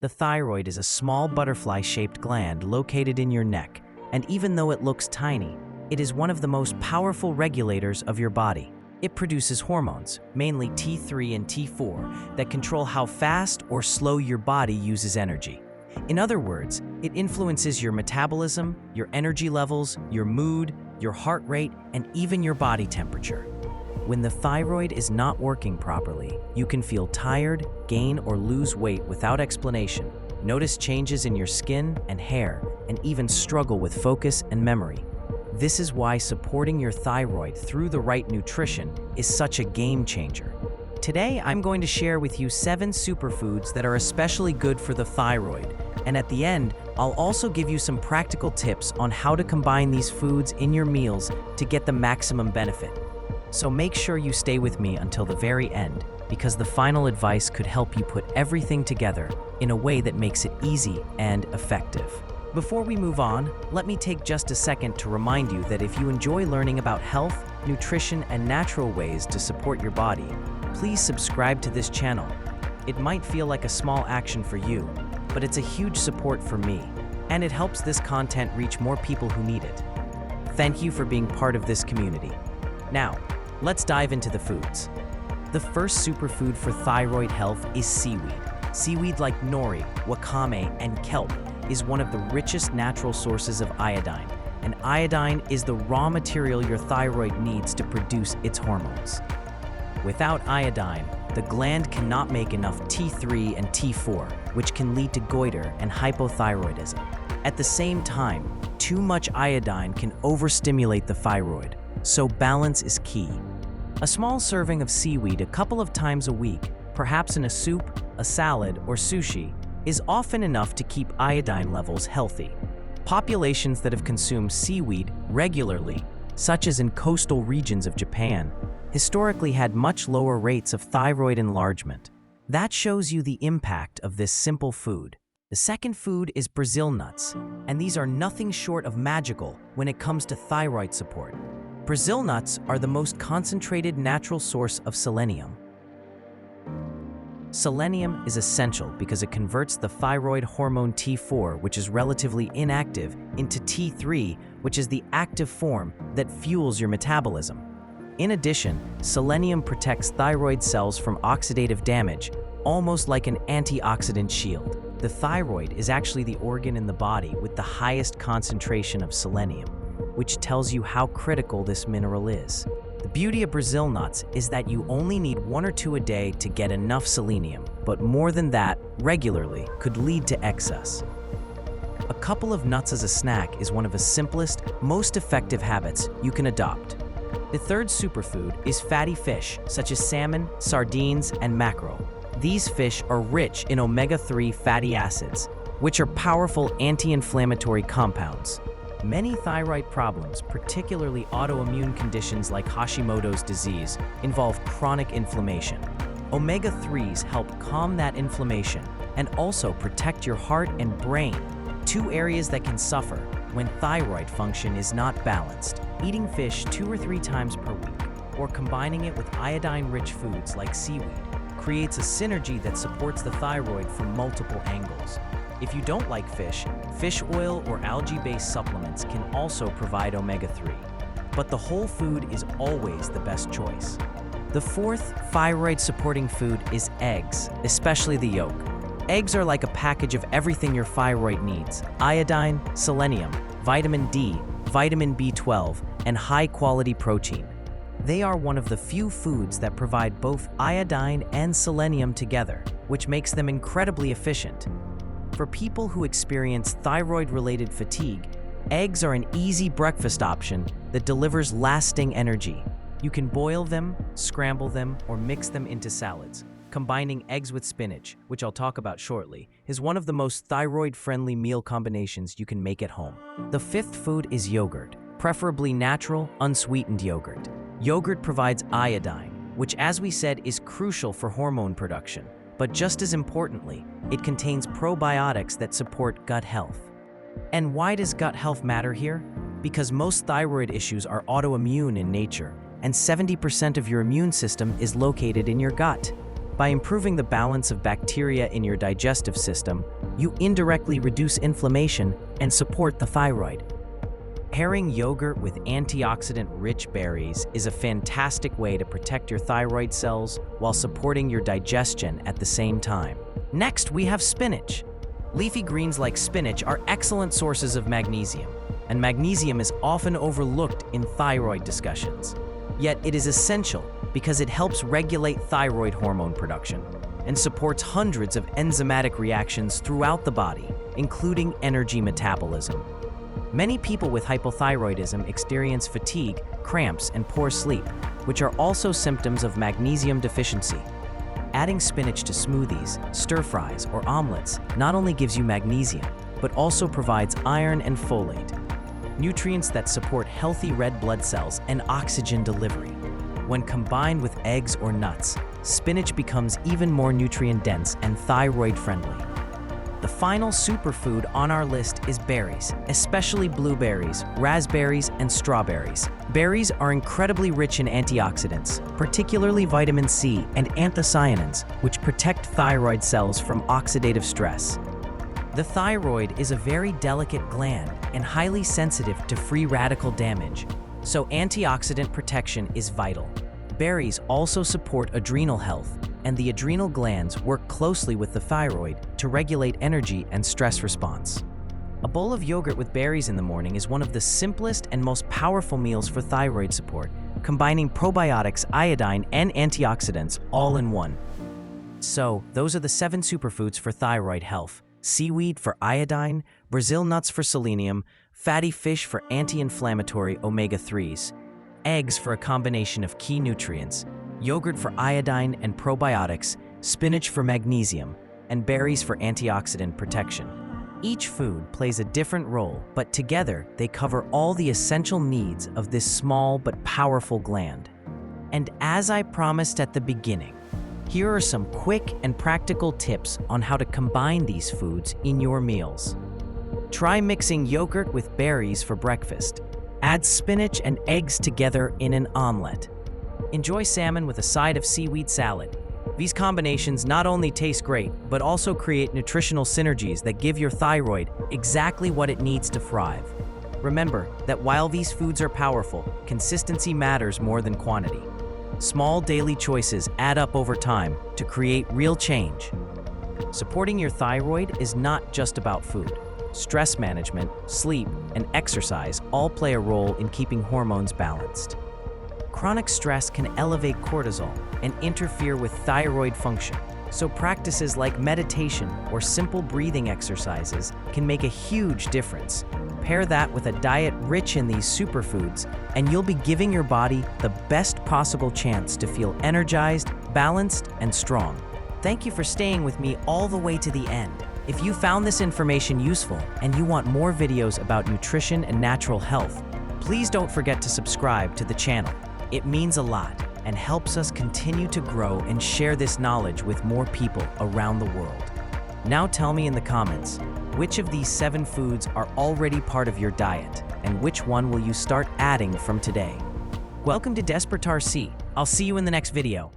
The thyroid is a small butterfly-shaped gland located in your neck, and even though it looks tiny, it is one of the most powerful regulators of your body. It produces hormones, mainly T3 and T4, that control how fast or slow your body uses energy. In other words, it influences your metabolism, your energy levels, your mood, your heart rate, and even your body temperature. When the thyroid is not working properly, you can feel tired, gain or lose weight without explanation, notice changes in your skin and hair, and even struggle with focus and memory. This is why supporting your thyroid through the right nutrition is such a game changer. Today, I'm going to share with you 7 superfoods that are especially good for the thyroid. And at the end, I'll also give you some practical tips on how to combine these foods in your meals to get the maximum benefit. So make sure you stay with me until the very end, because the final advice could help you put everything together in a way that makes it easy and effective. Before we move on, let me take just a second to remind you that if you enjoy learning about health, nutrition, and natural ways to support your body, please subscribe to this channel. It might feel like a small action for you, but it's a huge support for me, and it helps this content reach more people who need it. Thank you for being part of this community. Now, let's dive into the foods. The first superfood for thyroid health is seaweed. Seaweed like nori, wakame, and kelp is one of the richest natural sources of iodine, and iodine is the raw material your thyroid needs to produce its hormones. Without iodine, the gland cannot make enough T3 and T4, which can lead to goiter and hypothyroidism. At the same time, too much iodine can overstimulate the thyroid, so balance is key. A small serving of seaweed a couple of times a week, perhaps in a soup, a salad, or sushi, is often enough to keep iodine levels healthy. Populations that have consumed seaweed regularly, such as in coastal regions of Japan, historically had much lower rates of thyroid enlargement. That shows you the impact of this simple food. The second food is Brazil nuts, and these are nothing short of magical when it comes to thyroid support. Brazil nuts are the most concentrated natural source of selenium. Selenium is essential because it converts the thyroid hormone T4, which is relatively inactive, into T3, which is the active form that fuels your metabolism. In addition, selenium protects thyroid cells from oxidative damage, almost like an antioxidant shield. The thyroid is actually the organ in the body with the highest concentration of selenium, which tells you how critical this mineral is. The beauty of Brazil nuts is that you only need 1 or 2 a day to get enough selenium, but more than that, regularly, could lead to excess. A couple of nuts as a snack is one of the simplest, most effective habits you can adopt. The third superfood is fatty fish, such as salmon, sardines, and mackerel. These fish are rich in omega-3 fatty acids, which are powerful anti-inflammatory compounds. Many thyroid problems, particularly autoimmune conditions like Hashimoto's disease, involve chronic inflammation. Omega-3s help calm that inflammation and also protect your heart and brain, 2 areas that can suffer when thyroid function is not balanced. Eating fish 2 or 3 times per week, or combining it with iodine-rich foods like seaweed, creates a synergy that supports the thyroid from multiple angles. If you don't like fish oil or algae-based supplements can also provide omega-3. But the whole food is always the best choice. The fourth thyroid-supporting food is eggs, especially the yolk. Eggs are like a package of everything your thyroid needs: iodine, selenium, vitamin D, vitamin B12, and high-quality protein. They are one of the few foods that provide both iodine and selenium together, which makes them incredibly efficient. For people who experience thyroid-related fatigue, eggs are an easy breakfast option that delivers lasting energy. You can boil them, scramble them, or mix them into salads. Combining eggs with spinach, which I'll talk about shortly, is one of the most thyroid-friendly meal combinations you can make at home. The fifth food is yogurt, preferably natural, unsweetened yogurt. Yogurt provides iodine, which, as we said, is crucial for hormone production. But just as importantly, it contains probiotics that support gut health. And why does gut health matter here? Because most thyroid issues are autoimmune in nature, and 70% of your immune system is located in your gut. By improving the balance of bacteria in your digestive system, you indirectly reduce inflammation and support the thyroid. Pairing yogurt with antioxidant-rich berries is a fantastic way to protect your thyroid cells while supporting your digestion at the same time. Next, we have spinach. Leafy greens like spinach are excellent sources of magnesium, and magnesium is often overlooked in thyroid discussions. Yet it is essential because it helps regulate thyroid hormone production and supports hundreds of enzymatic reactions throughout the body, including energy metabolism. Many people with hypothyroidism experience fatigue, cramps, and poor sleep, which are also symptoms of magnesium deficiency. Adding spinach to smoothies, stir-fries, or omelets not only gives you magnesium, but also provides iron and folate, nutrients that support healthy red blood cells and oxygen delivery. When combined with eggs or nuts, spinach becomes even more nutrient-dense and thyroid-friendly. The final superfood on our list is berries, especially blueberries, raspberries, and strawberries. Berries are incredibly rich in antioxidants, particularly vitamin C and anthocyanins, which protect thyroid cells from oxidative stress. The thyroid is a very delicate gland and highly sensitive to free radical damage, so antioxidant protection is vital. Berries also support adrenal health, and the adrenal glands work closely with the thyroid to regulate energy and stress response. A bowl of yogurt with berries in the morning is one of the simplest and most powerful meals for thyroid support, combining probiotics, iodine, and antioxidants all in one. So, those are the 7 superfoods for thyroid health. Seaweed for iodine, Brazil nuts for selenium, fatty fish for anti-inflammatory omega-3s, eggs for a combination of key nutrients, yogurt for iodine and probiotics, spinach for magnesium, and berries for antioxidant protection. Each food plays a different role, but together they cover all the essential needs of this small but powerful gland. And as I promised at the beginning, here are some quick and practical tips on how to combine these foods in your meals. Try mixing yogurt with berries for breakfast. Add spinach and eggs together in an omelet. Enjoy salmon with a side of seaweed salad. These combinations not only taste great, but also create nutritional synergies that give your thyroid exactly what it needs to thrive. Remember that while these foods are powerful, consistency matters more than quantity. Small daily choices add up over time to create real change. Supporting your thyroid is not just about food. Stress management, sleep, and exercise all play a role in keeping hormones balanced. Chronic stress can elevate cortisol and interfere with thyroid function, so practices like meditation or simple breathing exercises can make a huge difference. Pair that with a diet rich in these superfoods, and you'll be giving your body the best possible chance to feel energized, balanced, and strong. Thank you for staying with me all the way to the end. If you found this information useful and you want more videos about nutrition and natural health, please don't forget to subscribe to the channel. It means a lot and helps us continue to grow and share this knowledge with more people around the world. Now tell me in the comments, which of these 7 foods are already part of your diet, and which one will you start adding from today? Welcome to DESPERTAR-C. I'll see you in the next video.